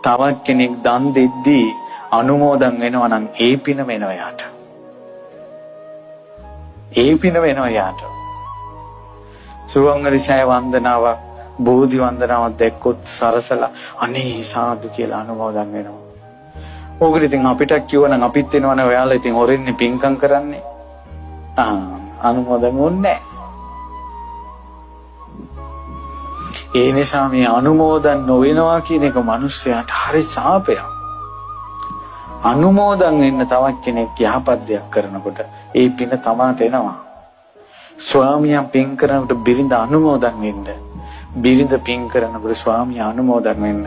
තවත් කෙනෙක් දන් දෙද්දී අනුමෝදන් වෙනවා නම් ඒ පින වෙනවා යාට. ඒ පින වෙනවා යාට. සුවංගරිසය වන්දනාවක්, බෝධි වන්දනාවක් දැක්කොත් සරසලා අනේ සාදු කියලා අනුමෝදන් වෙනවා. ඕකට ඉතින් අපිට කිව්වනම් අපිත් වෙනවනේ ඔයාලා ඉතින් හොරෙන්නේ පින්කම් කරන්නේ. අනුමෝදන් වුන්නේ ඒ නිසා මේ අනුමෝදන් නොවෙනවා කියන එක මිනිස්සයාට හරි සාපයක්. අනුමෝදන් වෙන්න තවත් කෙනෙක් යහපත් දෙයක් කරනකොට ඒ පින තමාට එනවා. ස්වාමියා පින් කරනකොට බිරිඳ අනුමෝදන් වෙන්න. බිරිඳ පින් කරනකොට ස්වාමියා අනුමෝදන් වෙන්න.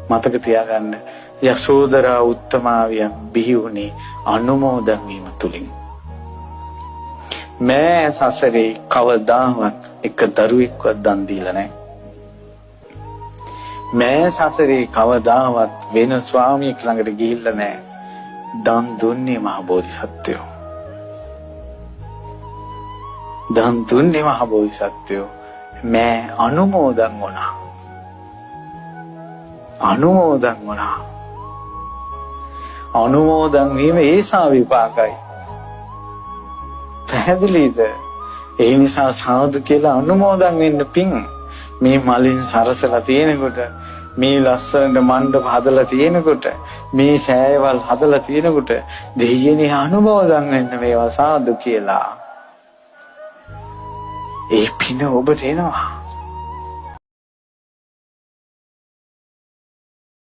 මතක තියාගන්න යශෝදරා උත්තමාවිය බිහි වුණේ අනුමෝදන් වීම තුලින්. මෑ සසරේ කවදාවත් එක දරුවෙක්වත් දන් දීලා නැහැ. මෑ සසරේ කවදාවත් වෙන ස්වාමියෙක් ළඟට ගිහිල්ලා නැහැ. දන් දුන්නේ මහ බෝධිසත්වයෝ. දන් දුන්නේ මහ බෝධිසත්වයෝ. මෑ අනුමෝදන් වුණා. අනුමෝදන් වුණා. අනුමෝදන් වීම ඒසා විපාකයි. පැහැදිලිද? ඒ නිසා සාදු කියලා අනුමෝදන් වෙන්න පිං. මේ මලින් සරසලා තියෙනකොට, මේ ලස්සනට මණ්ඩප හදලා තියෙනකොට, මේ සෑයවල් හදලා තියෙනකොට දෙයියනේ අනුමෝදන් වෙන්න මේවා සාදු කියලා. ඒ පින ඔබට එනවා.